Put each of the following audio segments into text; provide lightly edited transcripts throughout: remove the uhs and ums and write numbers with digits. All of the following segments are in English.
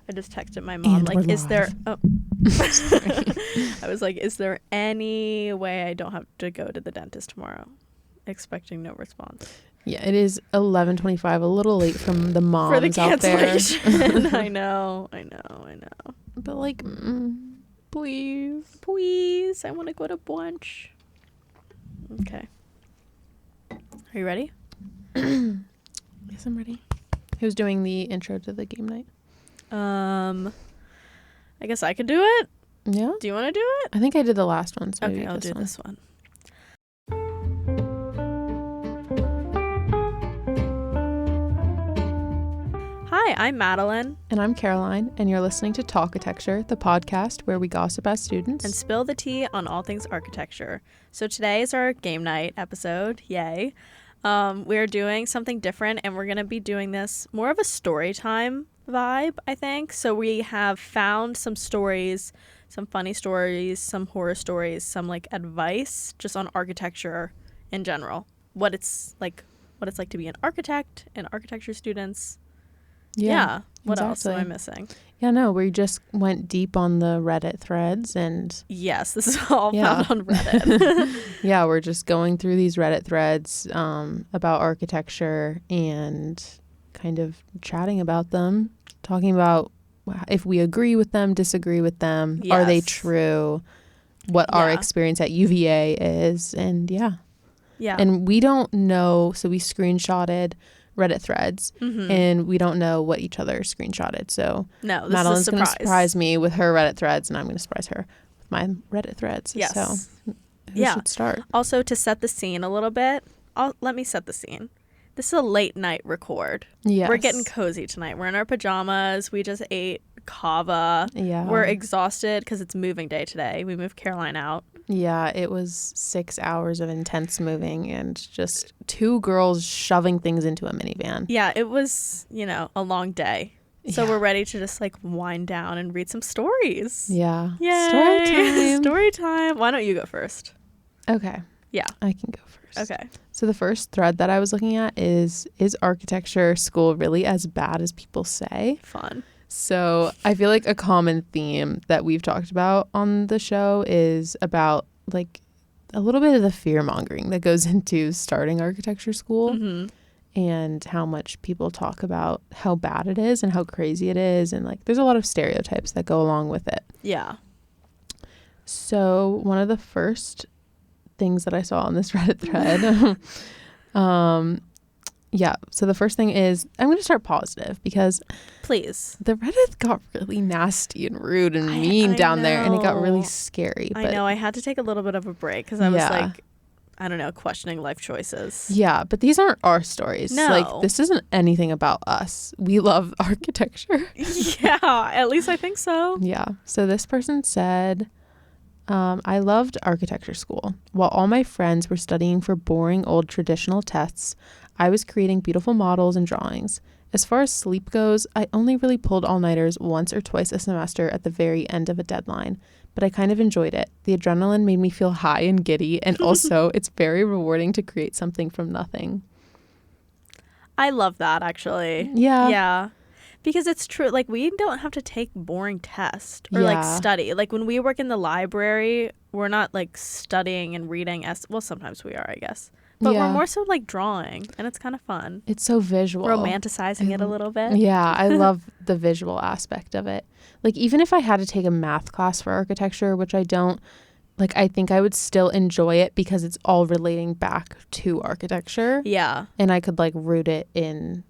I just texted my mom, And like, is there... live. Oh. Sorry. I was like, is there any way I don't have to go to the dentist tomorrow? Expecting no response. Yeah, it is 11:25, a little late from the moms For the out there. cancellation. I know. But like, Please, I want to go to brunch. Okay. Are you ready? Yes, I'm ready. Who's doing the intro to the game night? I guess I could do it. Yeah. Do you want to do it? I think I did the last one. So Okay, maybe I'll do one. this one. Hi, I'm Madeline. And I'm Caroline, and you're listening to Talkitecture, the podcast where we gossip as students. And spill the tea on all things architecture. So today is our game night episode. Yay. We're doing something different, and we're going to be doing this more of a story time vibe, I think. So we have found some stories, some funny stories, some horror stories, some like advice just on architecture in general. What it's like to be an architect and architecture students. Yeah. What else am I missing? Yeah, no, we just went deep on the Reddit threads and... Yes, this is all found on Reddit. Yeah, we're just going through these Reddit threads about architecture and kind of chatting about them, talking about if we agree with them, disagree with them, are they true, what our experience at UVA is, and yeah. And we don't know, so we screenshotted Reddit threads, and we don't know what each other screenshotted. So no, this Madeline's is a going to surprise. surprise me with her Reddit threads, and I'm going to surprise her with my Reddit threads. Yes. So who should start? Also, to set the scene a little bit, let me set the scene. This is a late night record. Yes. We're getting cozy tonight. We're in our pajamas. We just ate kava. Yeah. We're exhausted because it's moving day today. We moved Caroline out. Yeah, it was 6 hours of intense moving and just two girls shoving things into a minivan. Yeah, it was, a long day. So we're ready to just like wind down and read some stories. Yeah. Yay. Story time. Story time. Why don't you go first? Okay. Yeah. I can go first. Okay. So the first thread that I was looking at is architecture school really as bad as people say? Fun. So I feel like a common theme that we've talked about on the show is about like a little bit of the fear mongering that goes into starting architecture school and how much people talk about how bad it is and how crazy it is. And like there's a lot of stereotypes that go along with it. Yeah. So one of the first things that I saw on this Reddit thread so the first thing is I'm going to start positive because please, the Reddit got really nasty and rude and mean down there, and it got really scary. I know. I had to take a little bit of a break because I was like, I don't know, questioning life choices. Yeah, but these aren't our stories. No. Like, this isn't anything about us. We love architecture. Yeah, at least I think so. Yeah. So this person said, I loved architecture school. While all my friends were studying for boring old traditional tests, I was creating beautiful models and drawings. As far as sleep goes, I only really pulled all-nighters once or twice a semester at the very end of a deadline, but I kind of enjoyed it. The adrenaline made me feel high and giddy, and also it's very rewarding to create something from nothing. I love that, actually. Yeah. Yeah. Because it's true. Like, we don't have to take boring tests or, like, study. Like, when we work in the library, we're not, like, studying and reading. Well, sometimes we are, I guess. But we're more so, like, drawing, and it's kind of fun. It's so visual. Romanticizing it a little bit. Yeah, I love the visual aspect of it. Like, even if I had to take a math class for architecture, which I don't, like, I think I would still enjoy it because it's all relating back to architecture. Yeah. And I could, like, root it in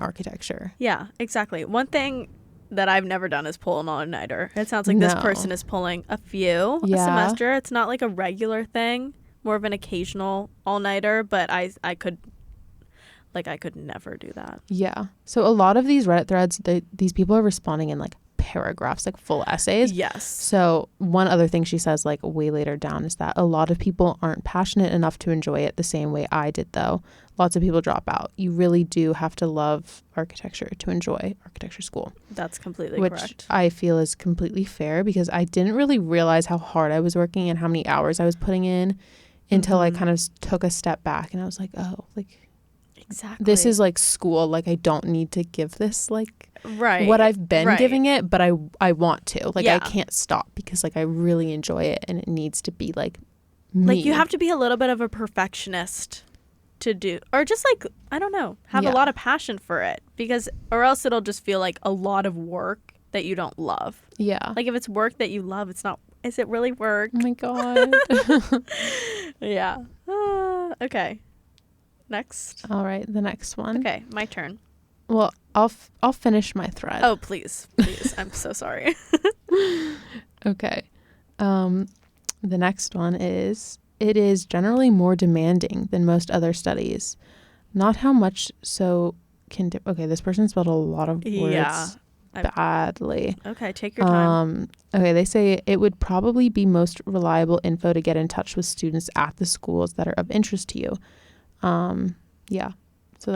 architecture. Yeah, exactly. One thing that I've never done is pull an all-nighter. It sounds like this person is pulling a few a semester. It's not like a regular thing, more of an occasional all-nighter, but I could never do that. Yeah. So a lot of these Reddit threads, these people are responding in like paragraphs, like full essays. Yes. So one other thing she says like way later down is that a lot of people aren't passionate enough to enjoy it the same way I did though. Lots of people drop out. You really do have to love architecture to enjoy architecture school. That's completely correct. Which I feel is completely fair because I didn't really realize how hard I was working and how many hours I was putting in until I kind of took a step back and I was like, oh, like Exactly. this is like school. Like, I don't need to give this like right. what I've been right. giving it, but I want to. Like, Yeah. I can't stop because like I really enjoy it, and it needs to be like me. Like, you have to be a little bit of a perfectionist to do, or just like, I don't know, have a Yeah. lot of passion for it, because, or else it'll just feel like a lot of work that you don't love. Yeah. Like, if it's work that you love, it's not, is it really work? Oh my God. Yeah. Okay. Next. All right, the next one. Okay, my turn. Well, I'll finish my thread. Oh, please. I'm so sorry. Okay. The next one is, it is generally more demanding than most other studies. Not how much so can do. Okay, this person spelled a lot of words Yeah. badly. Okay, take your time. Okay, they say it would probably be most reliable info to get in touch with students at the schools that are of interest to you. Yeah. So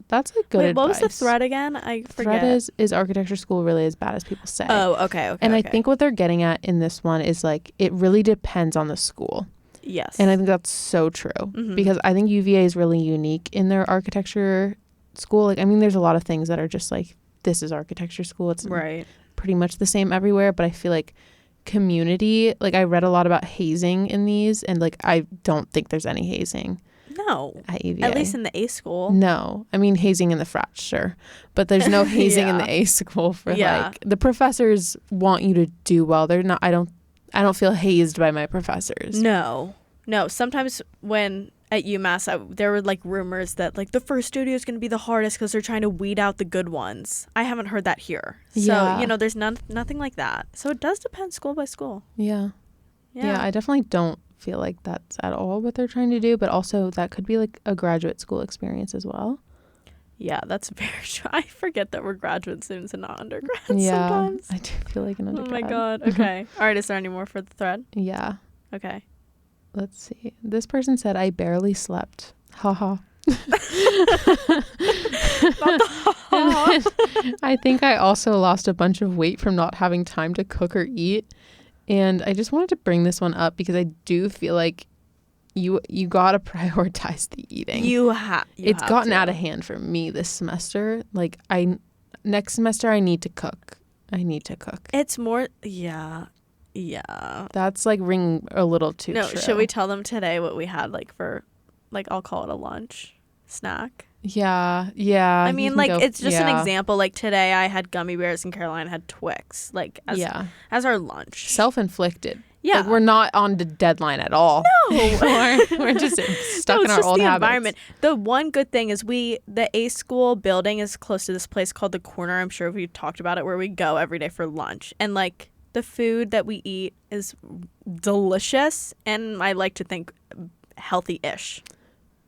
that's a good Wait, advice. what was the thread again? I forget. Thread is architecture school really as bad as people say? Oh, okay. And okay. I think what they're getting at in this one is like, it really depends on the school. Yes. And I think that's so true, because I think UVA is really unique in their architecture school. Like, I mean, there's a lot of things that are just like, this is architecture school. It's right. pretty much the same everywhere. But I feel like community, like, I read a lot about hazing in these, and like, I don't think there's any hazing No. at UVA. At least in the A school. No. I mean, hazing in the frats, sure. But there's no hazing in Yeah. the A school for Yeah. like, the professors want you to do well. They're not, I don't feel hazed by my professors. No. Sometimes when at UMass, there were like rumors that like the first studio is going to be the hardest because they're trying to weed out the good ones. I haven't heard that here. So, Yeah. there's nothing like that. So it does depend school by school. Yeah. Yeah, I definitely don't feel like that's at all what they're trying to do, but also that could be like a graduate school experience as well. Yeah, that's very true. I forget that we're graduate students and not undergrads Yeah, sometimes. I do feel like an Oh undergrad. my God. Okay. All right. Is there any more for the thread? Yeah. Okay. Let's see. This person said, I barely slept. Haha. I think I also lost a bunch of weight from not having time to cook or eat. And I just wanted to bring this one up because I do feel like you got to prioritize the eating. It's gotten out of hand for me this semester. Like, next semester I need to cook. It's more, yeah. That's like ringing a little too true. Should we tell them today what we had like for, like, I'll call it a lunch snack? Yeah. I mean, like, it's just an example. Like, today I had gummy bears and Caroline had Twix, like, as our lunch. Self-inflicted. Yeah. Like, we're not on the deadline at all. No. we're just stuck in our old habits. Environment. The one good thing is the A school building is close to this place called The Corner. I'm sure we've talked about it, where we go every day for lunch. And, like, the food that we eat is delicious, and I like to think healthy-ish.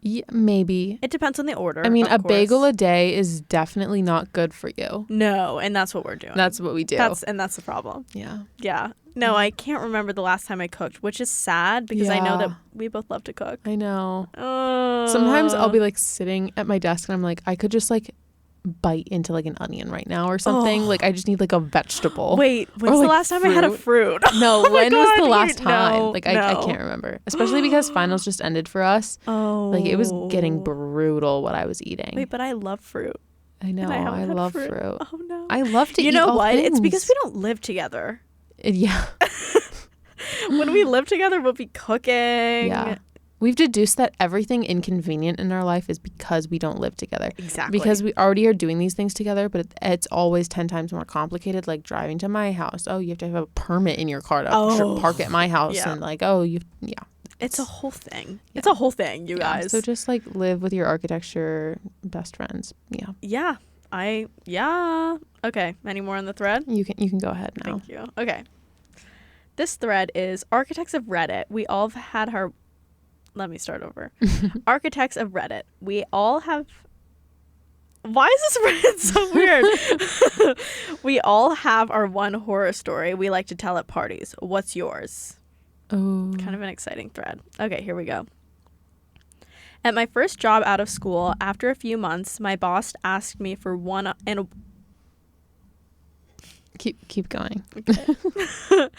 Yeah, maybe. It depends on the order. I mean, a course. bagel a day is definitely not good for you. No, and that's what we're doing. That's what we do. That's the problem. Yeah. Yeah. No, I can't remember the last time I cooked, which is sad because I know that we both love to cook. I know. Sometimes I'll be like sitting at my desk and I'm like, I could just like bite into like an onion right now or something. Like, I just need like a vegetable. Wait, when's the last time I had a fruit? No, when was the last time? No, like, I can't remember. Especially because finals just ended for us. Oh. Like, it was getting brutal what I was eating. Wait, but I love fruit. I know. I love fruit. Oh, no. I love to eat You know all what? things. It's because we don't live together. Yeah. When we live together, we'll be cooking. Yeah. We've deduced that everything inconvenient in our life is because we don't live together. Exactly. Because we already are doing these things together, but it's always 10 times more complicated, like driving to my house. Oh, you have to have a permit in your car to park at my house. Yeah. And like, It's a whole thing. Yeah. It's a whole thing, you guys. So just like live with your architecture best friends. Yeah. Yeah. Okay. Any more on the thread? You can go ahead now. Thank you. Okay. This thread is Architects of Reddit. We all have had our... Let me start over. Architects of Reddit. We all have... Why is this Reddit so weird? We all have our one horror story we like to tell at parties. What's yours? Oh. Kind of an exciting thread. Okay, here we go. At my first job out of school, after a few months, my boss asked me for one... Keep going. Okay.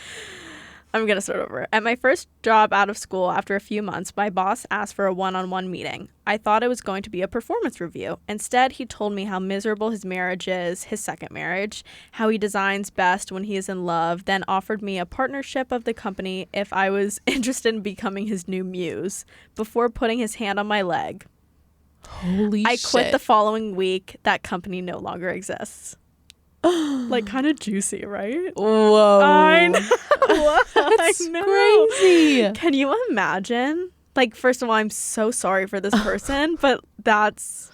I'm going to start over. At my first job out of school after a few months, my boss asked for a one-on-one meeting. I thought it was going to be a performance review. Instead, he told me how miserable his marriage is, his second marriage, how he designs best when he is in love, then offered me a partnership of the company if I was interested in becoming his new muse, before putting his hand on my leg. Holy I shit. quit the following week. That company no longer exists. Like, kind of juicy, right? Whoa. I know. That's I know. crazy. Can you imagine? Like, first of all, I'm so sorry for this person, but that's...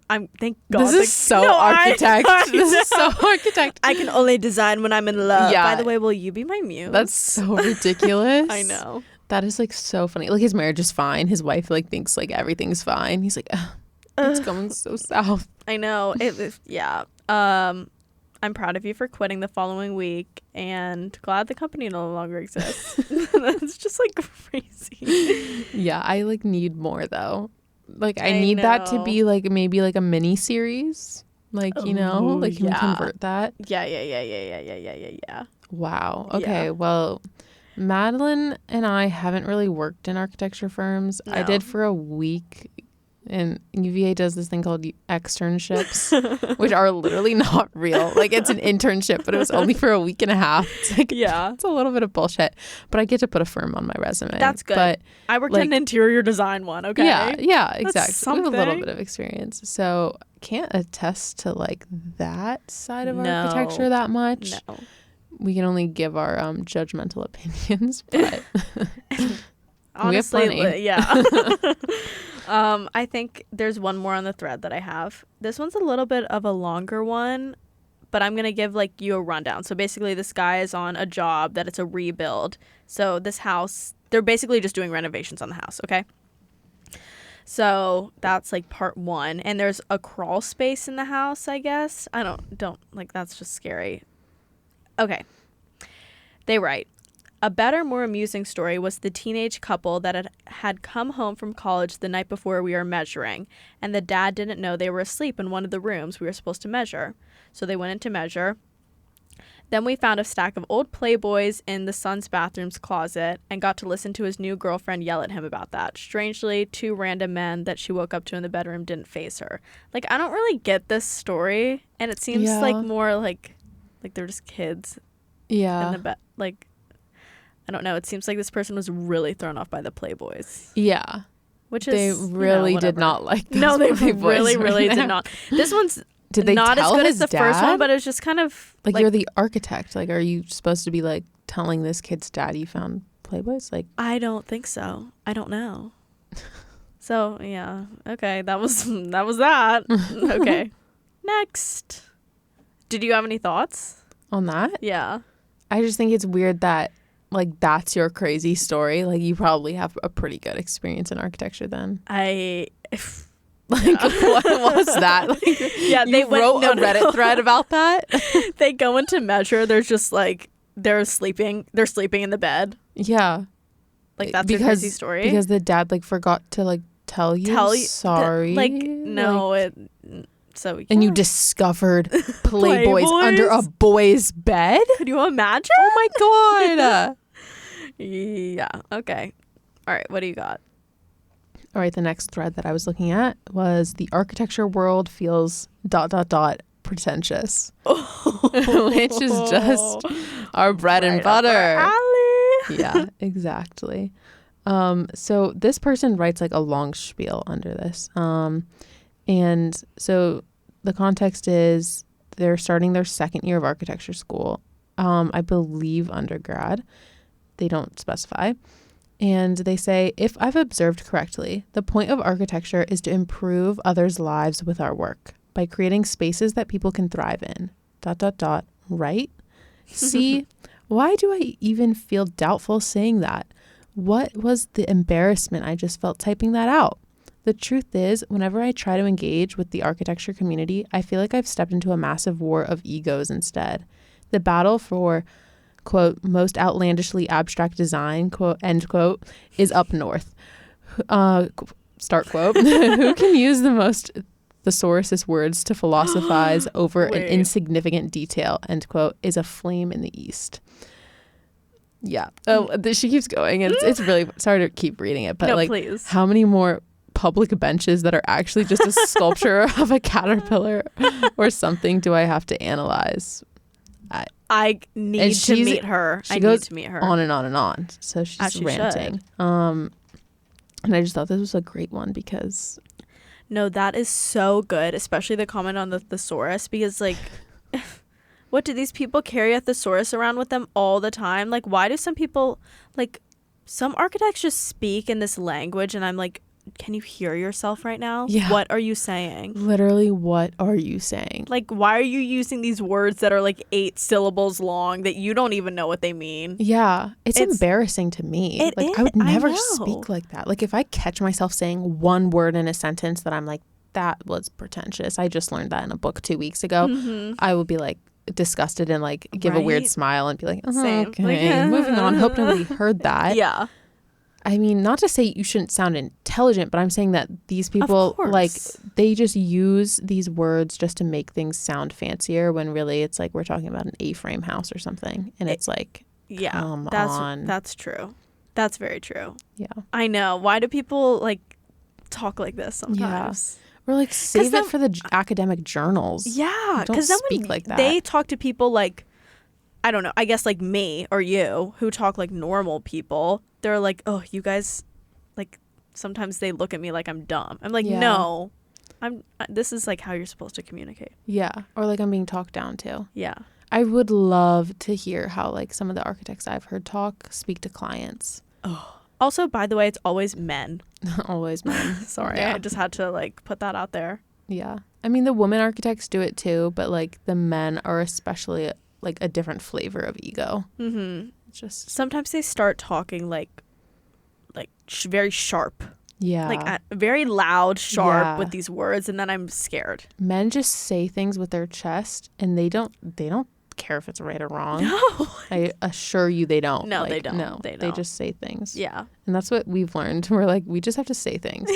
Thank God. This is so architect. This is so architect. I can only design when I'm in love. Yeah. By the way, will you be my muse? That's so ridiculous. I know. That is like so funny. Like his marriage is fine. His wife like thinks like everything's fine. He's like, it's going so south. I know. Yeah. I'm proud of you for quitting the following week and glad the company no longer exists. That's just like crazy. Yeah, I like need more though. Like I I need that to know. be like maybe like a mini series. Like, you know, Ooh, like can we yeah. convert that? Yeah. Wow. Okay. Yeah. Well, Madeline and I haven't really worked in architecture firms. I No. did for a week. And UVA does this thing called externships, which are literally not real. Like it's an internship, but it was only for a week and a half. It's like, Yeah. it's a little bit of bullshit, but I get to put a firm on my resume. That's good. But I worked like- in an interior design one, okay? yeah, exactly. We have a little something. bit of experience. So can't attest to like that side of No. architecture that much. No. We can only give our judgmental opinions, but Honestly, plenty. yeah. I think there's one more on the thread that I have. This one's a little bit of a longer one, but I'm going to give like you a rundown. So basically this guy is on a job that it's a rebuild. So this house, they're basically just doing renovations on the house, okay? So that's like part one. And there's a crawl space in the house, I guess. I don't like, that's just scary. Okay. They write, a better, more amusing story was the teenage couple that had come home from college the night before we were measuring, and the dad didn't know they were asleep in one of the rooms we were supposed to measure. So they went in to measure. Then we found a stack of old Playboys in the son's bathroom's closet and got to listen to his new girlfriend yell at him about that. Strangely, two random men that she woke up to in the bedroom didn't faze her. Like, I don't really get this story, and it seems like more like they're just kids in the bed. Like, I don't know. It seems like this person was really thrown off by the Playboys. Yeah. Which is, They really did not like those No, they Playboys. really did not. This one's Did they not as tell good his as the first dad? one, but it was just kind of like you're the architect. Like, are you supposed to be like telling this kid's dad you found Playboys? Like, I don't think so. I don't know. So yeah, okay, that was that. Okay, next. Did you have any thoughts? on that? Yeah. I just think it's weird that like that's your crazy story. Like you probably have a pretty good experience in architecture then. Like what was that? Like, Yeah, they you wrote a Reddit thread about that? They go into measure. There's just like they're sleeping in the bed. Yeah. Like that's your crazy story. Because the dad like forgot to like tell you sorry. Like no, Like, so yeah. and you discovered Playboys under a boy's bed? Could you imagine? Oh my god. Yeah. Okay. All right. What do you got? All right, the next thread that I was looking at was the architecture world feels ... pretentious, which is just our bread and butter. Alley. Yeah, exactly. So this person writes like a long spiel under this. And so the context is they're starting their second year of architecture school. I believe undergrad. They don't specify. And they say, if I've observed correctly, the point of architecture is to improve others' lives with our work by creating spaces that people can thrive in. ... Right? See, why do I even feel doubtful saying that? What was the embarrassment I just felt typing that out? The truth is, whenever I try to engage with the architecture community, I feel like I've stepped into a massive war of egos instead. The battle for, quote, most outlandishly abstract design, quote, end quote, is up north. Start quote. Who can use the thesaurus's words to philosophize over an insignificant detail, end quote, is a flame in the east. Yeah. Oh, she keeps going. It's really sorry to keep reading it, but No, like, please. how many more public benches that are actually just a sculpture of a caterpillar or something do I have to analyze? I need to meet her. She I goes need to meet her. on and on and on. So she's she ranting. And I just thought this was a great one because No, that is so good, especially the comment on the thesaurus, because like what do these people carry a thesaurus around with them all the time? Like, why do some people, like, some architects just speak in this language and I'm like, can you hear yourself right now? Yeah. What are you saying? Literally, what are you saying? Like, why are you using these words that are like 8 syllables long that you don't even know what they mean? Yeah, it's embarrassing to me. I would never speak like that. Like, if I catch myself saying one word in a sentence that I'm like, that was pretentious, I just learned that in a book 2 weeks ago, I would be like disgusted and like give a weird smile and be like, Same. okay, Like, moving on. Hope nobody heard that. Yeah. I mean, not to say you shouldn't sound intelligent, but I'm saying that these people, like, they just use these words just to make things sound fancier when really it's like we're talking about an A-frame house or something. And it's like, come on. That's true. That's very true. Yeah. I know. Why do people, like, talk like this sometimes? Yeah. Or, like, save it for the academic journals. Yeah. Don't speak like that. They talk to people like, I don't know, I guess like me or you who talk like normal people, they're like, oh, you guys, like, sometimes they look at me like I'm dumb. I'm like, no, this is like how you're supposed to communicate. Yeah. Or like I'm being talked down to. Yeah. I would love to hear how like some of the architects I've heard talk speak to clients. Oh. Also, by the way, it's always men. Always men. Sorry, I just had to like put that out there. Yeah. I mean, the women architects do it too, but like the men are especially like a different flavor of ego. Mm-hmm. Just sometimes they start talking like very sharp. Yeah. Like very loud, sharp with these words, and then I'm scared. Men just say things with their chest, and they don't care if it's right or wrong. No. I assure you they don't. No, like, they don't. No, they don't. They just say things. Yeah. And that's what we've learned. We're like, we just have to say things.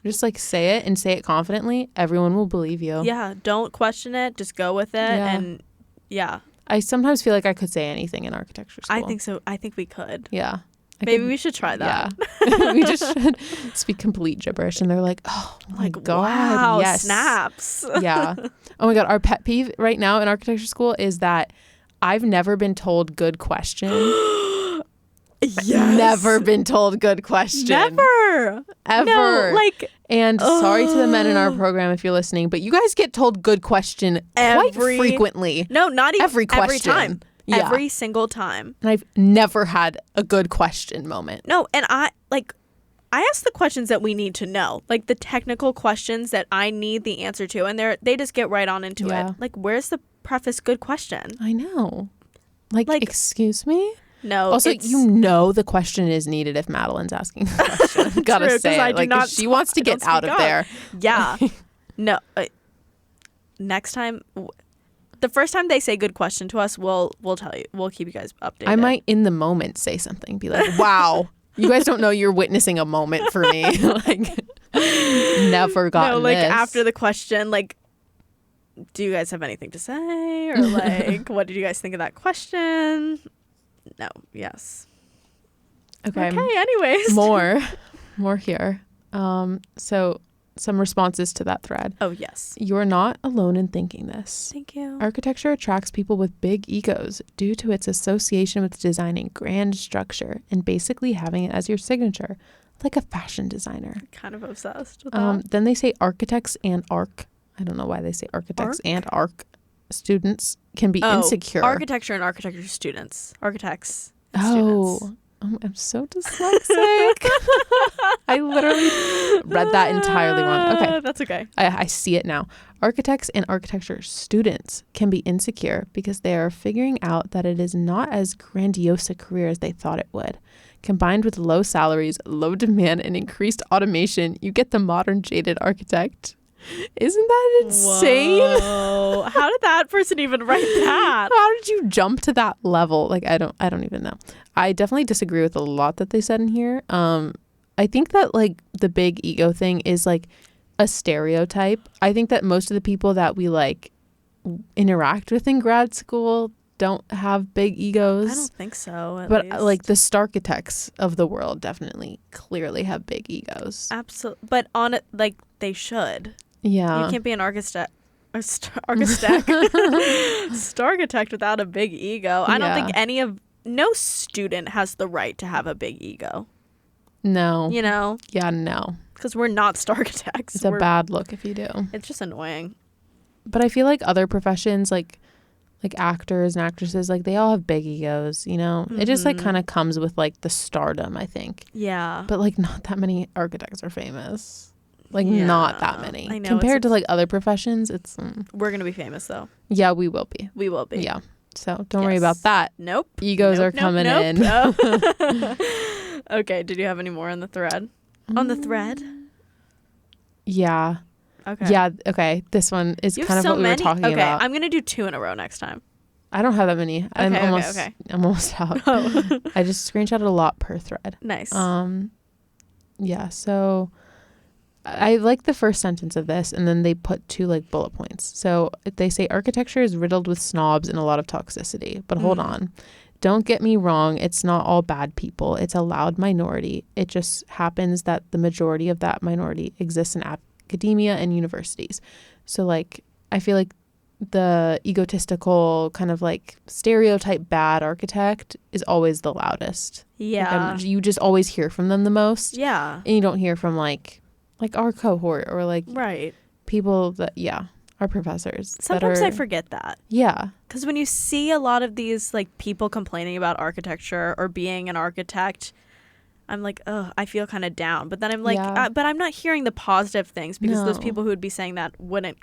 Just like say it and say it confidently. Everyone will believe you. Yeah. Don't question it. Just go with it. Yeah. And yeah. I sometimes feel like I could say anything in architecture school. I think so. I think we could. Yeah. Maybe we should try that. Yeah. We just should speak complete gibberish. And they're like, oh my God. Wow, yes. snaps. Yeah. Oh my God. Our pet peeve right now in architecture school is that I've never been told good question. Yes. Never been told good question. Never. Ever. No, like. And sorry to the men in our program if you're listening, but you guys get told good question quite frequently. No, not even every question. Every time. Yeah. Every single time. And I've never had a good question moment. No, and I ask the questions that we need to know, like the technical questions that I need the answer to, and they just get right on into it. Like, where's the preface good question? I know. Like excuse me? No. Also, you know the question is needed if Madeline's asking the question. Gotta say it. Like, she wants to get out of there. Yeah. No. Next time, the first time they say good question to us, we'll tell you. We'll keep you guys updated. I might in the moment say something. Be like, wow. You guys don't know you're witnessing a moment for me. Like, never gotten no, like this. After the question, like, do you guys have anything to say? Or like, what did you guys think of that question? No. Yes. Okay. Anyways. More here. So some responses to that thread. Oh, yes. You're not alone in thinking this. Thank you. Architecture attracts people with big egos due to its association with designing grand structure and basically having it as your signature, like a fashion designer. I'm kind of obsessed with that. Then they say architects and arc. I don't know why they say architects and arc students can be insecure. Architecture and architecture students. Architects and students. I'm so dyslexic. I literally read that entirely wrong. Okay. That's okay. I see it now. Architects and architecture students can be insecure because they are figuring out that it is not as grandiose a career as they thought it would. Combined with low salaries, low demand, and increased automation, you get the modern jaded architect. Isn't that insane? Whoa. How did that person even write that? How did you jump to that level? Like, I don't even know. I definitely disagree with a lot that they said in here. I think that like the big ego thing is like a stereotype. I think that most of the people that we like interact with in grad school don't have big egos. I don't think so, but least. like the Starkitects of the world definitely clearly have big egos. Absolutely. But on it, like, they should. Yeah. You can't be an architect without a big ego. I don't think no student has the right to have a big ego. No. You know? Yeah, no. Because we're not Starkitects. It's a bad look if you do. It's just annoying. But I feel like other professions, like actors and actresses, like they all have big egos, you know? It just like kind of comes with like the stardom, I think. Yeah. But like not that many architects are famous. Like not that many. I know, compared to like other professions, it's we're going to be famous though. Yeah, we will be. We will be. Yeah. So don't worry about that. Nope. Egos are coming in. Okay, did you have any more on the thread? On the thread? Yeah. Okay. Yeah, okay. This one is kind of what we were talking about. Okay, I'm going to do 2 in a row next time. I don't have that many. I'm almost out. Oh. I just screenshotted a lot per thread. Nice. Yeah, so I like the first sentence of this, and then they put 2 like bullet points. So they say architecture is riddled with snobs and a lot of toxicity. But hold on. Don't get me wrong. It's not all bad people. It's a loud minority. It just happens that the majority of that minority exists in academia and universities. So like, I feel like the egotistical kind of like stereotype bad architect is always the loudest. Yeah. Like, you just always hear from them the most. Yeah. And you don't hear from like our cohort or like people that, our professors. Sometimes I forget that. Yeah. Because when you see a lot of these like people complaining about architecture or being an architect, I'm like, oh, I feel kind of down. But then I'm like, but I'm not hearing the positive things because those people who would be saying that wouldn't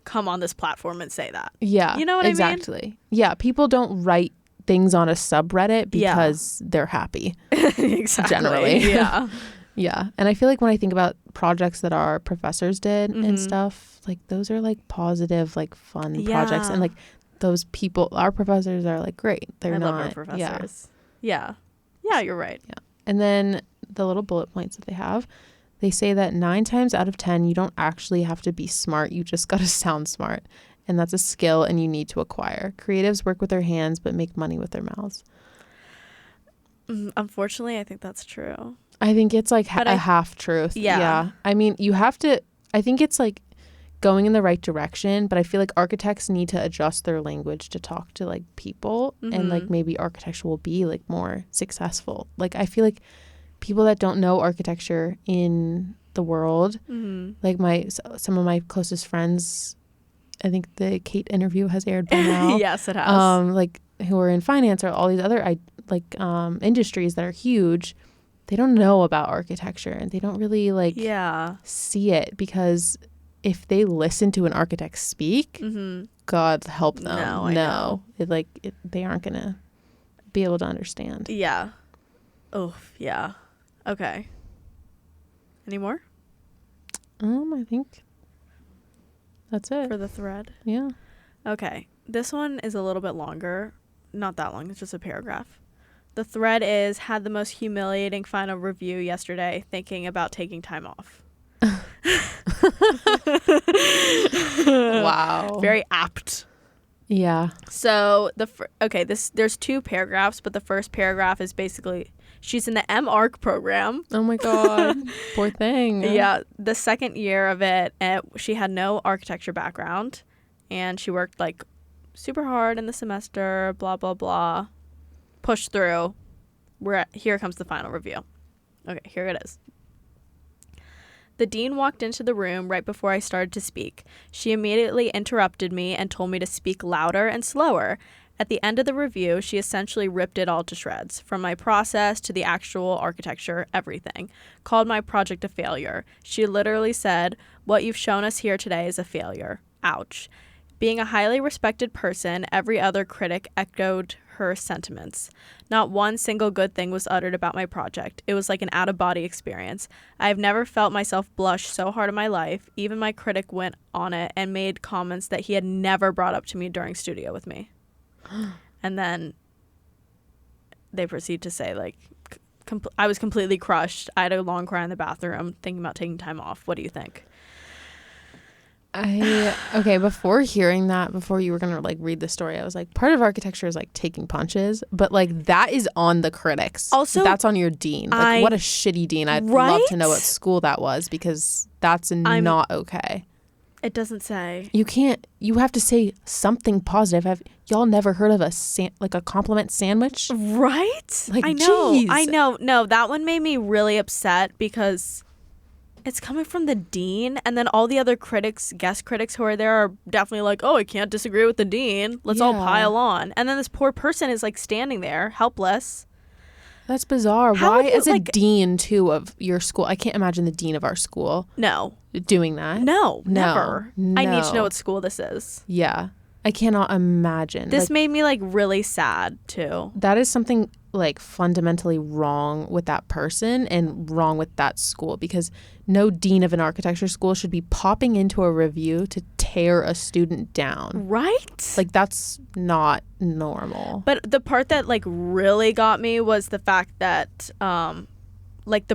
come on this platform and say that. Yeah. You know what I mean? Exactly. Yeah. People don't write things on a subreddit because they're happy. Exactly. Generally. Yeah. Yeah. And I feel like when I think about projects that our professors did and stuff, like those are like positive, like fun projects. And like those people, our professors are like great. They're not. Love our professors. Yeah. Yeah, you're right. Yeah. And then the little bullet points that they say that 9 times out of 10, you don't actually have to be smart. You just got to sound smart. And that's a skill and you need to acquire. Creatives work with their hands, but make money with their mouths. Unfortunately, I think that's true. I think it's like a half truth. Yeah. I mean, you have to, I think it's like going in the right direction, but I feel like architects need to adjust their language to talk to like people and like maybe architecture will be like more successful. Like I feel like people that don't know architecture in the world, like some of my closest friends, I think the Kate interview has aired by now. Yes, it has. Like who are in finance or all these other industries that are huge. They don't know about architecture and they don't really see it because if they listen to an architect speak, God help them. No. They aren't going to be able to understand. Yeah. Oh, yeah. Okay. Any more? I think that's it. For the thread? Yeah. Okay. This one is a little bit longer. Not that long. It's just a paragraph. The thread is, had the most humiliating final review yesterday, thinking about taking time off. Wow. Very apt. Yeah. So, there's 2 paragraphs, but the first paragraph is basically, she's in the MArch program. Oh my God. Poor thing. Yeah. The second year of it, she had no architecture background, and she worked like super hard in the semester, blah, blah, blah. Push through. Here comes the final review. Okay, here it is. The dean walked into the room right before I started to speak. She immediately interrupted me and told me to speak louder and slower. At the end of the review, she essentially ripped it all to shreds, from my process to the actual architecture, everything. Called my project a failure. She literally said, "What you've shown us here today is a failure." Ouch. Being a highly respected person, every other critic echoed her sentiments. Not one single good thing was uttered about my project. It was like an out-of-body experience. I have never felt myself blush so hard in my life. Even my critic went on it and made comments that he had never brought up to me during studio with me. And then they proceed to say, like, I was completely crushed. I had a long cry in the bathroom, thinking about taking time off. What do you think? Okay, before hearing that, before you were gonna like read the story, I was like, part of architecture is like taking punches, but like that is on the critics. Also, that's on your dean. Like, what a shitty dean. I'd love to know what school that was, because that's not okay. It doesn't say. You have to say something positive. Have y'all never heard of a compliment sandwich? Right? Like, I know. geez. I know. No, that one made me really upset because it's coming from the dean, and then all the other guest critics who are there are definitely like, oh, I can't disagree with the dean. Let's all pile on. And then this poor person is like standing there helpless. That's bizarre. Why, as a dean too of your school? I can't imagine the dean of our school doing that. No, never. I need to know what school this is. Yeah. I cannot imagine. This made me like really sad too. That is something like fundamentally wrong with that person and wrong with that school, because no dean of an architecture school should be popping into a review to tear a student down. Right? Like, that's not normal. But the part that like really got me was the fact that like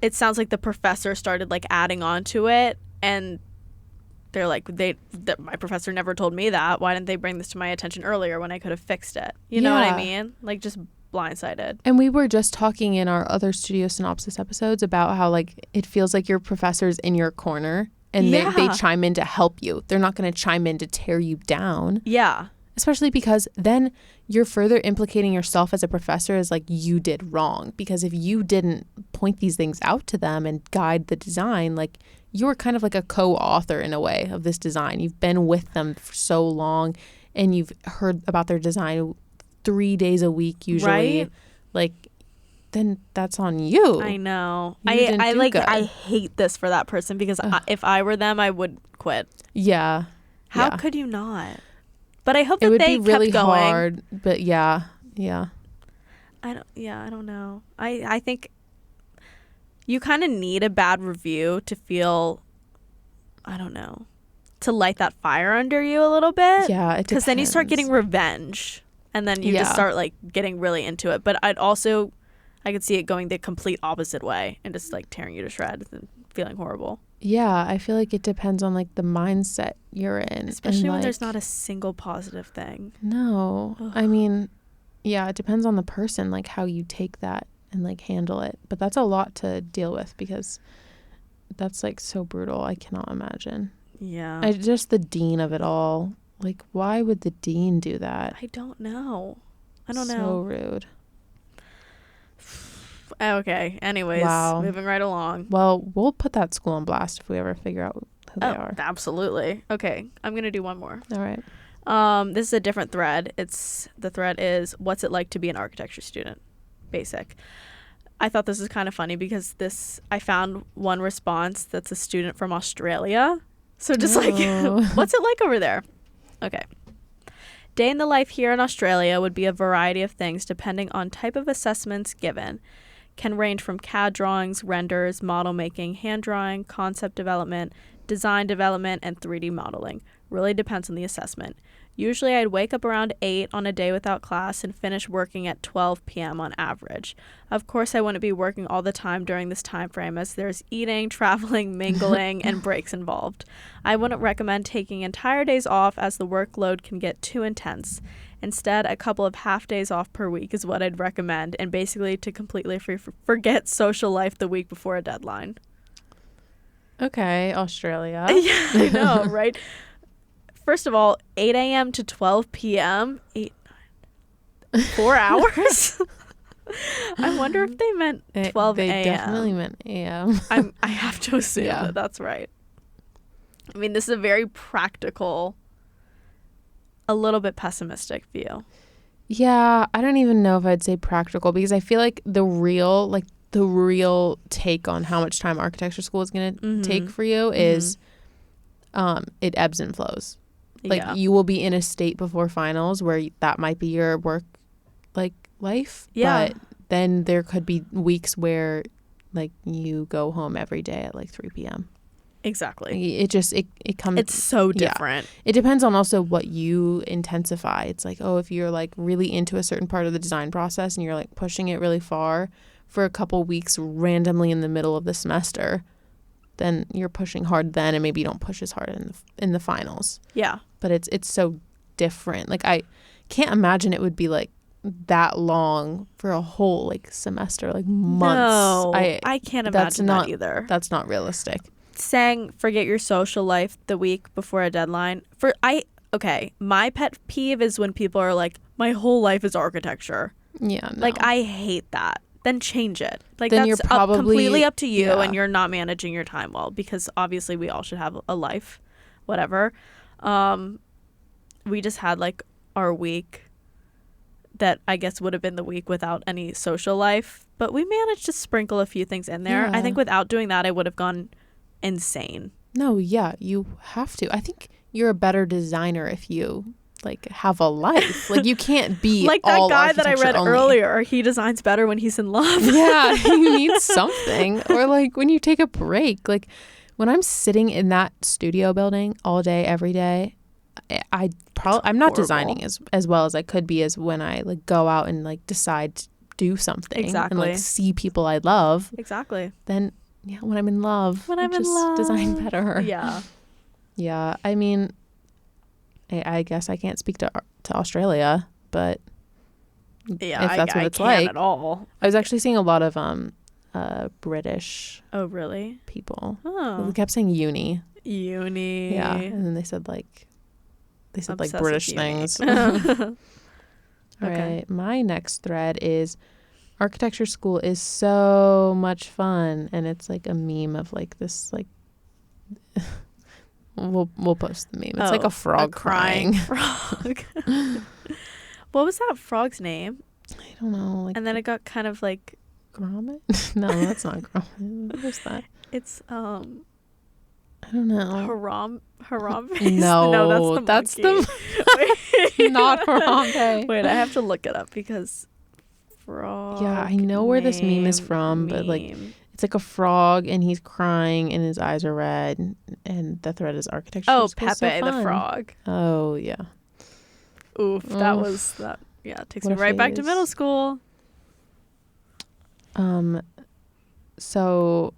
it sounds like the professor started like adding on to it, and they're like, my professor never told me that. Why didn't they bring this to my attention earlier when I could have fixed it? You know what I mean? Like, just blindsided. And we were just talking in our other studio synopsis episodes about how like it feels like your professor's in your corner, and they chime in to help you. They're not going to chime in to tear you down. Yeah. Especially because then you're further implicating yourself as a professor as like you did wrong. Because if you didn't point these things out to them and guide the design, like, you're kind of like a co-author in a way of this design. You've been with them for so long, and you've heard about their design 3 days a week usually. Right? Like, then that's on you. I know. I hate this for that person, because if I were them, I would quit. Yeah. How could you not? But I hope that it would they be really kept going. hard. But yeah. I don't know. I think you kind of need a bad review to feel, I don't know, to light that fire under you a little bit. Yeah, it depends. Because then you start getting revenge, and then you just start like getting really into it. But I could see it going the complete opposite way and just like tearing you to shreds and feeling horrible. Yeah, I feel like it depends on like the mindset you're in. Especially when there's not a single positive thing. No. Ugh. I mean, yeah, it depends on the person, like how you take that and like handle it. But that's a lot to deal with, because that's like so brutal. I cannot imagine. Yeah. Just the dean of it all. Like, why would the dean do that? I don't know. So rude. Okay. Anyways, moving right along. Well, we'll put that school on blast if we ever figure out who they are. Absolutely. Okay. I'm going to do one more. All right. This is a different thread. The thread is, what's it like to be an architecture student? Basic. I thought this was kind of funny because I found one response that's a student from Australia. So just like, what's it like over there? Okay. Day in the life here in Australia would be a variety of things depending on type of assessments given. Can range from CAD drawings, renders, model making, hand drawing, concept development, design development, and 3D modeling. Really depends on the assessment. Usually I'd wake up around 8 on a day without class and finish working at 12 p.m. on average. Of course, I wouldn't be working all the time during this time frame, as there's eating, traveling, mingling, and breaks involved. I wouldn't recommend taking entire days off, as the workload can get too intense. Instead, a couple of half days off per week is what I'd recommend, and basically to completely forget social life the week before a deadline. Okay, Australia. Yeah, I know, right? First of all, 8 a.m. to 12 p.m., 4 hours? I wonder if they meant 12 a.m. They definitely meant a.m. I have to assume that that's right. I mean, this is a very practical, a little bit pessimistic view. Yeah, I don't even know if I'd say practical, because I feel like the real take on how much time architecture school is going to take for you is it ebbs and flows. Like, you will be in a state before finals where that might be your work like life. Yeah. But then there could be weeks where like you go home every day at like 3 p.m. Exactly. It comes. It's so different. Yeah. It depends on also what you intensify. It's like, if you're like really into a certain part of the design process and you're like pushing it really far for a couple weeks randomly in the middle of the semester, then you're pushing hard then, and maybe you don't push as hard in the finals. Yeah. But it's so different. Like, I can't imagine it would be like that long for a whole like semester, like months. No, I can't imagine that either. That's not realistic. Saying forget your social life the week before a deadline. My pet peeve is when people are like, my whole life is architecture. Yeah, no. Like, I hate that. Then change it. Like, then that's completely up to you, and you're not managing your time well, because obviously we all should have a life, whatever. We just had like our week that I guess would have been the week without any social life, but we managed to sprinkle a few things in there. Yeah. I think without doing that, I would have gone insane. No, yeah, you have to. I think you're a better designer if you like have a life. Like, you can't be like that all guy that I read only. earlier. He designs better when he's in love. Yeah, you need something. Or like when you take a break. Like, when I'm sitting in that studio building all day, every day, I'm not designing as well as I could be as when I like go out and like decide to do something. Exactly. And like see people I love. Exactly. Then yeah, when I'm in love, design better. Yeah. Yeah, I mean, I guess I can't speak to Australia, but yeah, if that's what it's can't like at all. I was actually seeing a lot of British really people. Oh, They kept saying uni. yeah, and then they said like Obsessed British with uni. things. All Okay. right, my next thread is architecture school is so much fun, and it's like a meme of like this like we'll post the meme. It's like a frog crying. Frog. What was that frog's name? I don't know. Like, And then it got kind of like Grommet? No, that's not Grommet. What is that? it's I don't know. Harambe. No, that's the monkey. Not Harambe. Wait, I have to look it up because frog. Yeah, I know where this meme is from, but like it's like a frog and he's crying and his eyes are red, and the thread is architecture. Oh, School's Pepe so the fun. frog. Oh yeah. Oof, that was that. Yeah, it takes me What a right back to phase. middle school. So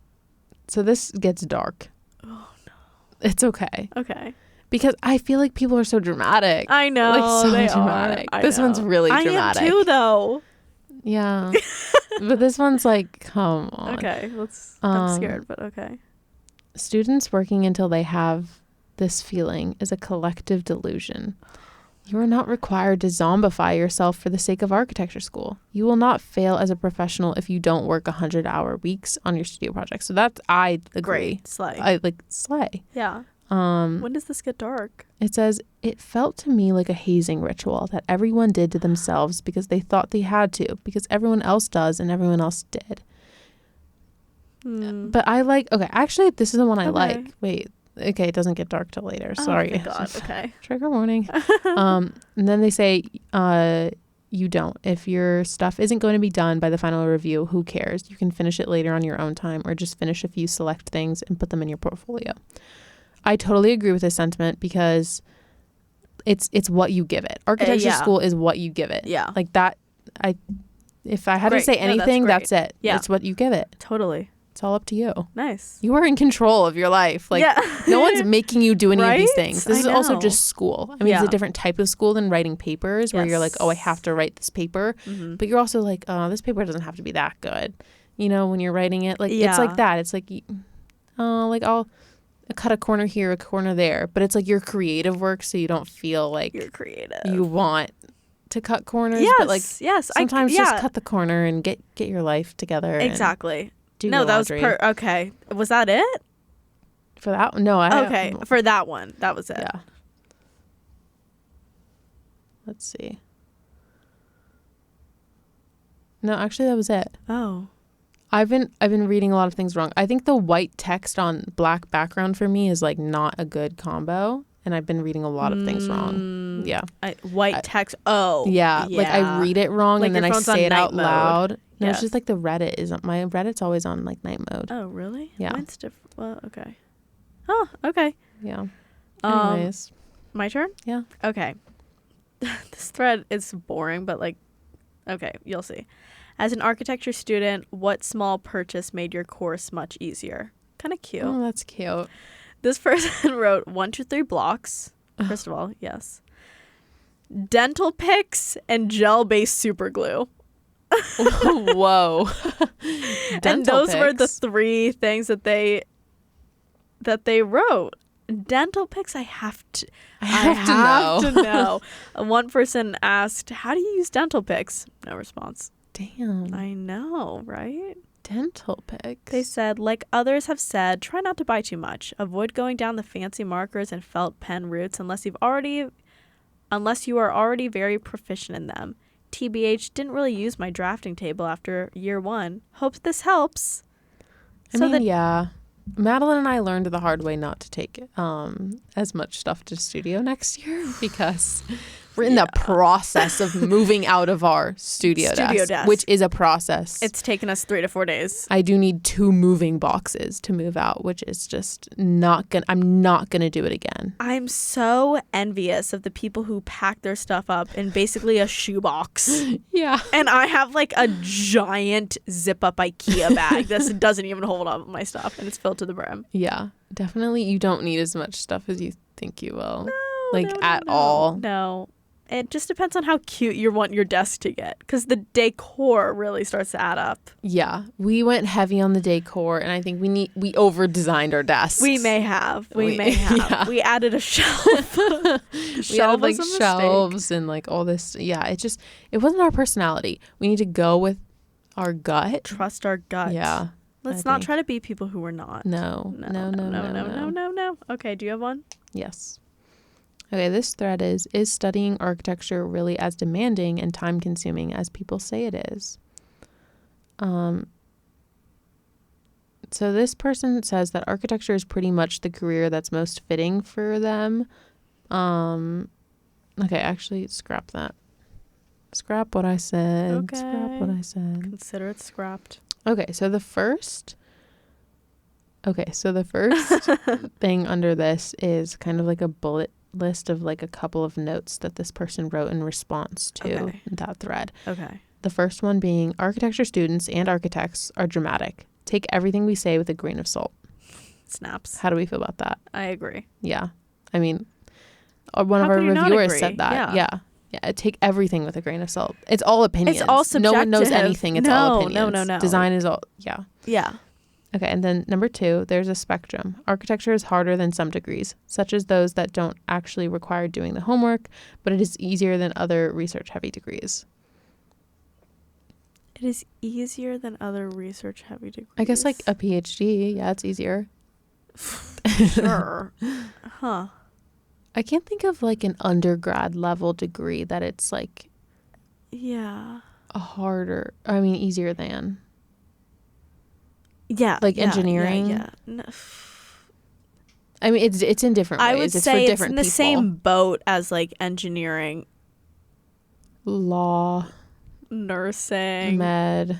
this gets dark. Oh no. It's okay. Okay. Because I feel like people are so dramatic. I know. Like, so they dramatic. Are. This one's really dramatic. I am too, though. Yeah. But this one's like, come on. Okay, I'm scared, but okay. Students working until they have this feeling is a collective delusion. You are not required to zombify yourself for the sake of architecture school. You will not fail as a professional if you don't work 100-hour weeks on your studio project. So that's, I agree. Great. Slay. I like slay. Yeah. When does this get dark? It says, it felt to me like a hazing ritual that everyone did to themselves because they thought they had to, because everyone else does and everyone else did. But I like, okay, actually, this is the one I like. Wait, okay, it doesn't get dark till later. Sorry. Oh, thank God. Okay. Trigger warning. And then they say, you don't. If your stuff isn't going to be done by the final review, who cares? You can finish it later on your own time, or just finish a few select things and put them in your portfolio. I totally agree with this sentiment because it's what you give it. Architecture school is what you give it. Yeah. Like that, if I had to say anything, that's it. Yeah. It's what you give it. Totally. It's all up to you. Nice. You are in control of your life. Like, no one's making you do any of these things. This is also just school. I mean, it's a different type of school than writing papers where you're like, oh, I have to write this paper. Mm-hmm. But you're also like, oh, this paper doesn't have to be that good. You know, when you're writing it, like, it's like that. It's like, I'll cut a corner here, a corner there. But it's like your creative work, so you don't feel like you're creative. You want to cut corners. Yes, but like, sometimes just cut the corner and get your life together. Exactly. No, that was okay. Was that it? For that one? No, for that one. That was it. Yeah. Let's see. No, actually that was it. Oh. I've been reading a lot of things wrong. I think the white text on black background for me is like not a good combo, and I've been reading a lot of things wrong. Yeah. White text. Oh. Yeah. Like I read it wrong like and then I say it out loud. No, Yes. it's just like the Reddit my Reddit's always on like night mode. Oh, really? Yeah. Mine's different. Well, okay. Oh, okay. Yeah. Anyways. My turn? Yeah. Okay. This thread is boring, but like, okay, you'll see. As an architecture student, what small purchase made your course much easier? Kind of cute. Oh, that's cute. This person wrote 1, 2, 3 blocks. First of all, yes. Dental picks and gel-based super glue. Whoa. And those were the picks. 3 things that they wrote. Dental picks, I have to know. One person asked, how do you use dental picks? No response. Damn. I know, right? Dental picks. They said, like others have said, try not to buy too much. Avoid going down the fancy markers and felt pen routes unless you are already very proficient in them. TBH, didn't really use my drafting table after year 1. Hope this helps. Yeah. Madeline and I learned the hard way not to take as much stuff to studio next year because we're in the process of moving out of our studio desk, which is a process. It's taken us 3 to 4 days. I do need 2 moving boxes to move out, which is just I'm not gonna do it again. I'm so envious of the people who pack their stuff up in basically a shoebox. Yeah. And I have like a giant zip up IKEA bag that doesn't even hold up my stuff and it's filled to the brim. Yeah, definitely. You don't need as much stuff as you think you will. At all. No. It just depends on how cute you want your desk to get because the decor really starts to add up. Yeah, we went heavy on the decor, and I think we over-designed our desks. We may have. Yeah. We added a shelf. We added shelves and all this. Yeah, it wasn't our personality. We need to go with our gut. Trust our gut. Yeah. Let's not try to be people who we're not. No. Okay, do you have one? Yes. Okay, this thread is studying architecture really as demanding and time-consuming as people say it is? So this person says that architecture is pretty much the career that's most fitting for them. Okay, actually, scrap that. Scrap what I said. Okay. Scrap what I said. Consider it scrapped. Okay, so the first thing under this is kind of like a bullet list of a couple of notes that this person wrote in response to that thread. Okay. The first one being, architecture students and architects are dramatic. Take everything we say with a grain of salt. Snaps. How do we feel about that? I agree. Yeah. I mean, one of our reviewers said that. Yeah. Take everything with a grain of salt. It's all opinions. It's all subjective. No one knows anything. It's all opinions. No. Design is all, yeah. Yeah. Okay, and then number 2, there's a spectrum. Architecture is harder than some degrees, such as those that don't actually require doing the homework, but it is easier than other research-heavy degrees. It is easier than other research-heavy degrees. I guess a PhD, yeah, it's easier. Sure. Huh. I can't think of an undergrad level degree that it's yeah, easier than. Yeah. Engineering. Yeah. No. I mean, it's in different ways. I would it's say for it's in the people. same boat as engineering, law, nursing, med.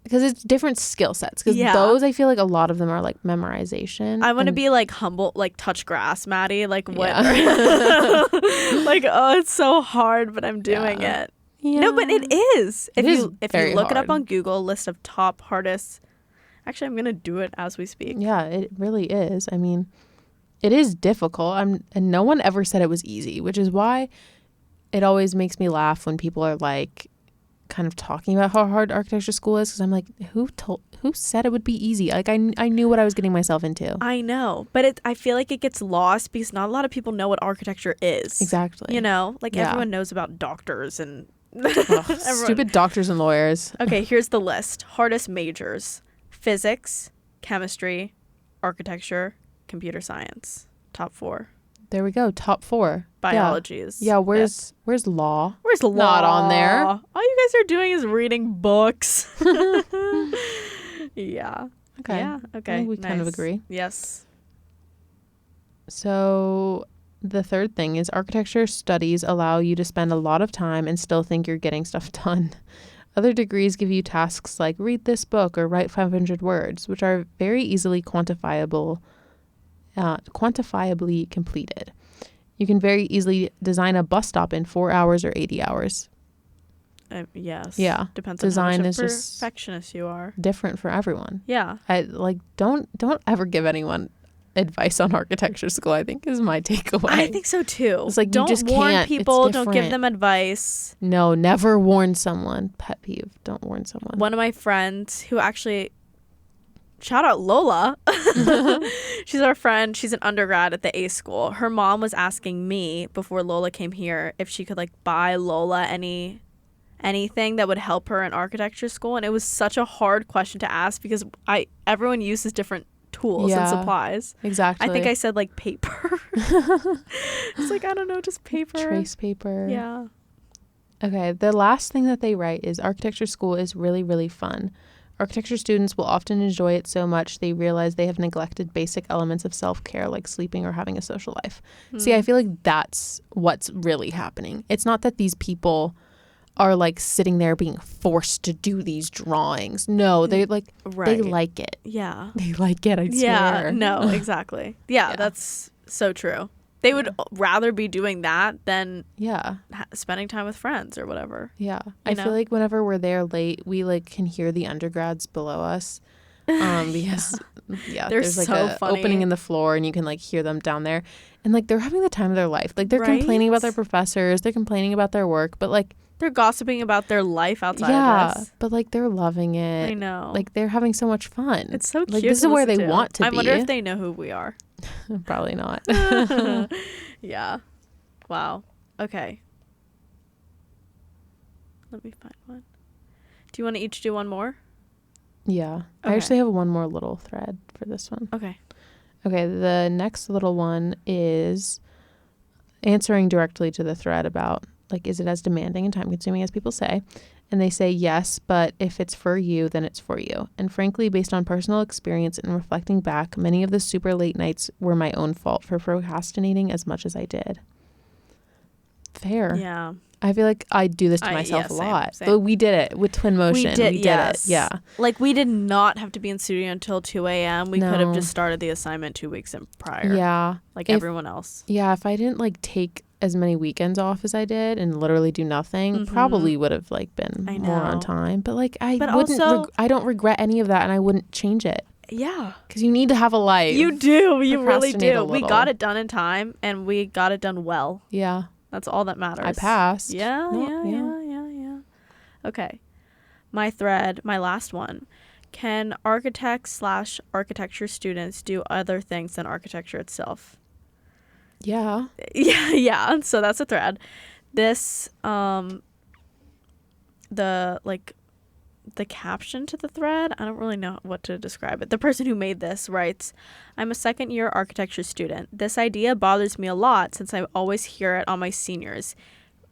Because it's different skill sets. Because those, I feel a lot of them are memorization. I want to be humble, touch grass, Maddie. What? Yeah. Oh, it's so hard, but I'm doing it. Yeah. No, but it is. If you look it up on Google, list of top hardest. Actually, I'm gonna do it as we speak. Yeah, it really is. I mean, it is difficult. And no one ever said it was easy, which is why it always makes me laugh when people are kind of talking about how hard architecture school is, because I'm who said it would be easy? I knew what I was getting myself into. I know, but I feel it gets lost because not a lot of people know what architecture is. Exactly. Everyone knows about doctors and stupid doctors and lawyers. Okay, here's the list. Hardest majors: physics, chemistry, architecture, computer science. Top 4. There we go. Top 4. Biology is. Yeah, where's law? Where's law? Not on there. All you guys are doing is reading books. Yeah. Okay. Yeah. Okay. We kind of agree. Yes. So the third thing is architecture studies allow you to spend a lot of time and still think you're getting stuff done. Other degrees give you tasks like read this book or write 500 words, which are very easily quantifiably completed. You can very easily design a bus stop in 4 hours or 80 hours. Yes. Yeah. Depends Design on how is much of a just perfectionist you are. different for everyone. Yeah. I like don't ever give anyone advice on architecture school, I think is my takeaway. I think so too. It's like don't you just warn can't. people. It's don't give them advice. No, never warn someone. Pet peeve. Don't warn someone. One of my friends who actually, shout out Lola. She's our friend. She's an undergrad at the A school. Her mom was asking me before Lola came here if she could like buy Lola anything that would help her in architecture school, and it was such a hard question to ask because everyone uses different tools and supplies. Exactly. I think I said like paper. It's like, I don't know, just paper. Trace paper. Yeah. Okay, the last thing that they write is architecture school is really, really fun. Architecture students will often enjoy it so much they realize they have neglected basic elements of self-care like sleeping or having a social life. See, I feel like that's what's really happening. It's not that these people are like sitting there being forced to do these drawings. No, they like they like it. Yeah. They like it, I swear. Yeah, no, exactly. Yeah, that's so true. They would rather be doing that than spending time with friends or whatever. Yeah. I feel like whenever we're there late, we like can hear the undergrads below us. Because there's like so a funny. opening in the floor and you can like hear them down there. And like they're having the time of their life. Like they're complaining about their professors, they're complaining about their work, but like they're gossiping about their life outside of this. But like they're loving it. I know. Like they're having so much fun. It's so cute. Like this is where they want to be. I wonder if they know who we are. Probably not. Yeah. Wow. Okay. Let me find one. Do you want to each do one more? Yeah. Okay. I actually have one more little thread for this one. Okay. Okay. The next little one is answering directly to the thread about like, is it as demanding and time consuming as people say? And they say yes, but if it's for you, then it's for you. And frankly, based on personal experience and reflecting back, many of the super late nights were my own fault for procrastinating as much as I did. Fair. Yeah. I feel like I do this to myself a lot. Same. But we did it with Twin Motion. We did it. Yeah. Like we did not have to be in studio until 2 a.m. We could have just started the assignment 2 weeks prior. Yeah. Like everyone else. Yeah. If I didn't like take as many weekends off as I did and literally do nothing, probably would have like been more on time. But like I don't regret any of that and I wouldn't change it. Yeah. Because you need to have a life. You do. You really do. We little. got it done in time and we got it done well. Yeah. That's all that matters. I passed. Yeah. Okay. My thread, my last one. Can architects/architecture students do other things than architecture itself? Yeah. Yeah. So that's a thread. This, the caption to the thread, I don't really know what to describe it. The person who made this writes, I'm a second-year architecture student. This idea bothers me a lot since I always hear it on my seniors.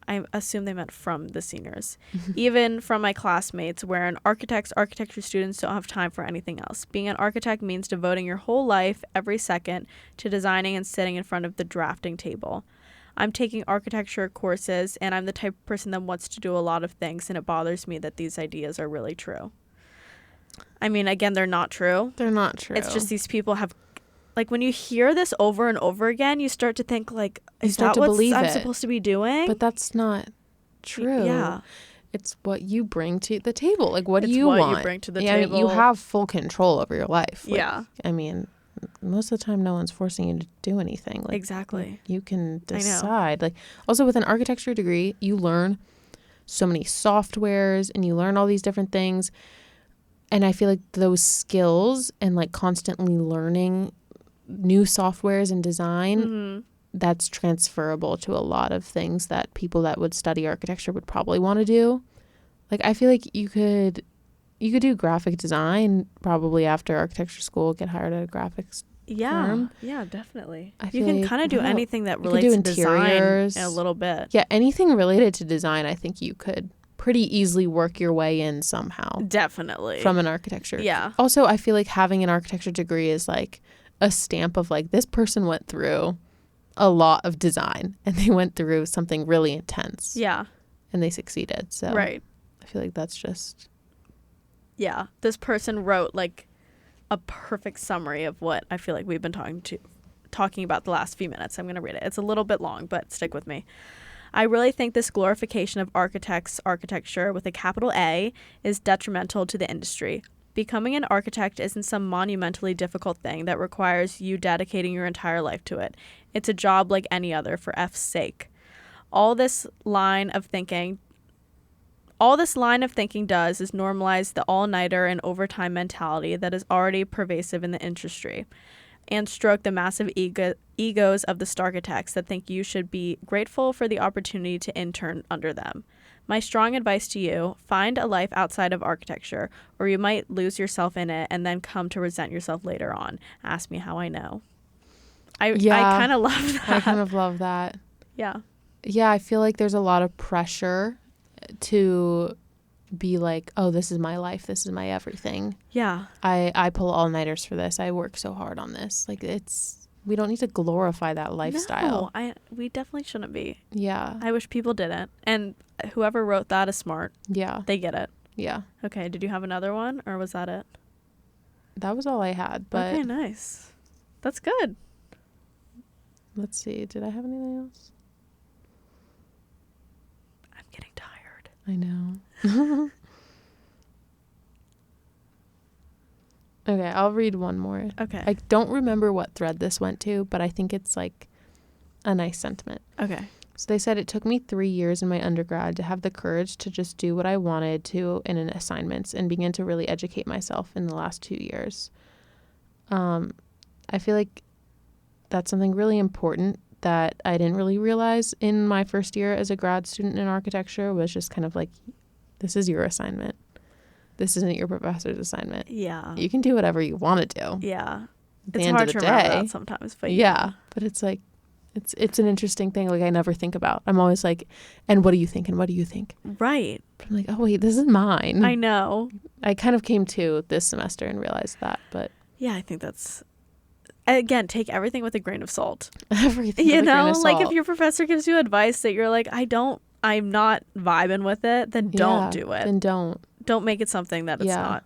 I assume they meant from the seniors. Even from my classmates, where architecture students don't have time for anything else. Being an architect means devoting your whole life, every second, to designing and sitting in front of the drafting table. I'm taking architecture courses, and I'm the type of person that wants to do a lot of things, and it bothers me that these ideas are really true. I mean, again, they're not true. They're not true. It's just these people have... Like, when you hear this over and over again, you start to think, like, is that what I'm supposed to be doing? But that's not true. Yeah. It's what you bring to the table. Like, what do you want? It's what you bring to the table. You have full control over your life. Like, yeah. I mean, most of the time, no one's forcing you to do anything. Like, exactly. You can decide. Like, also, with an architecture degree, you learn so many softwares and you learn all these different things. And I feel like those skills and, like, constantly learning new softwares and design, that's transferable to a lot of things that people that would study architecture would probably want to do. Like, I feel like you could do graphic design probably after architecture school, get hired at a graphics firm. Yeah, definitely. You can kind of do anything that relates to design in a little bit. Yeah, anything related to design, I think you could pretty easily work your way in somehow. Definitely. From an architecture. Yeah. Also, I feel like having an architecture degree is like a stamp of like, this person went through a lot of design and they went through something really intense. Yeah. And they succeeded. So right. I feel like that's just... Yeah. This person wrote like a perfect summary of what I feel like we've been talking about the last few minutes. I'm going to read it. It's a little bit long, but stick with me. I really think this glorification of architecture with a capital A is detrimental to the industry. Becoming an architect isn't some monumentally difficult thing that requires you dedicating your entire life to it. It's a job like any other, for F's sake. All this line of thinking does is normalize the all-nighter and overtime mentality that is already pervasive in the industry, and stroke the massive egos of the starchitects that think you should be grateful for the opportunity to intern under them. My strong advice to you, find a life outside of architecture, or you might lose yourself in it and then come to resent yourself later on. Ask me how I know. I kind of love that. I kind of love that. Yeah. Yeah, I feel like there's a lot of pressure to be like, oh, this is my life, this is my everything. Yeah. I pull all-nighters for this. I work so hard on this. Like, we don't need to glorify that lifestyle. No, we definitely shouldn't be. Yeah. I wish people didn't. And whoever wrote that is smart. Yeah. They get it. Yeah. Okay, did you have another one, or was that it? That was all I had, but okay, nice. That's good. Let's see. Did I have anything else? I'm getting tired. I know. Okay, I'll read one more. Okay. I don't remember what thread this went to, but I think it's like a nice sentiment. Okay. So they said, it took me 3 years in my undergrad to have the courage to just do what I wanted to in assignments and begin to really educate myself in the last 2 years. I feel like that's something really important that I didn't really realize in my first year as a grad student in architecture, was just kind of like, this is your assignment. This isn't your professor's assignment. Yeah. You can do whatever you want to do. Yeah. At the It's end hard of the to remember day, that sometimes, but yeah. But it's like, it's an interesting thing. Like, I never think about. I'm always like, and what do you think? And what do you think? Right. But I'm like, oh wait, this is mine. I know. I kind of came to this semester and realized that, but Yeah, I think that's, again, take everything with a grain of salt. everything. You with a grain know, of like if salt. your professor gives you advice that you're like, I'm not vibing with it, then don't do it. Then don't. Don't make it something that it's not.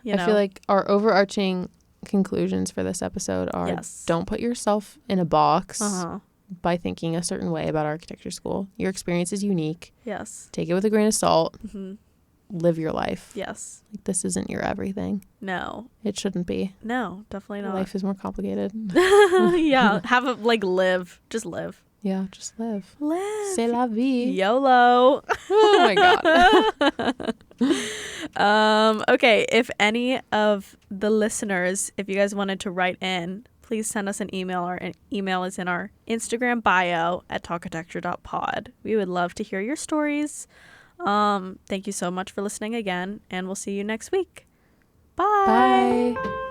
You know? I feel like our overarching conclusions for this episode are, Yes. don't put yourself in a box Uh-huh. by thinking a certain way about architecture school. Your experience is unique. Yes. Take it with a grain of salt. Mm-hmm. Live your life. Yes. Like, this isn't your everything. No. It shouldn't be. No, definitely not. Life is more comcomplicated. Yeah. Have a, live. Just live. Yeah, just live. Live. C'est la vie. YOLO. Oh my God. Okay, if any of the listeners, if you guys wanted to write in, please send us an email. Our email is in our Instagram bio at talkitecture.pod. We would love to hear your stories. Thank you so much for listening again, and we'll see you next week. Bye. Bye.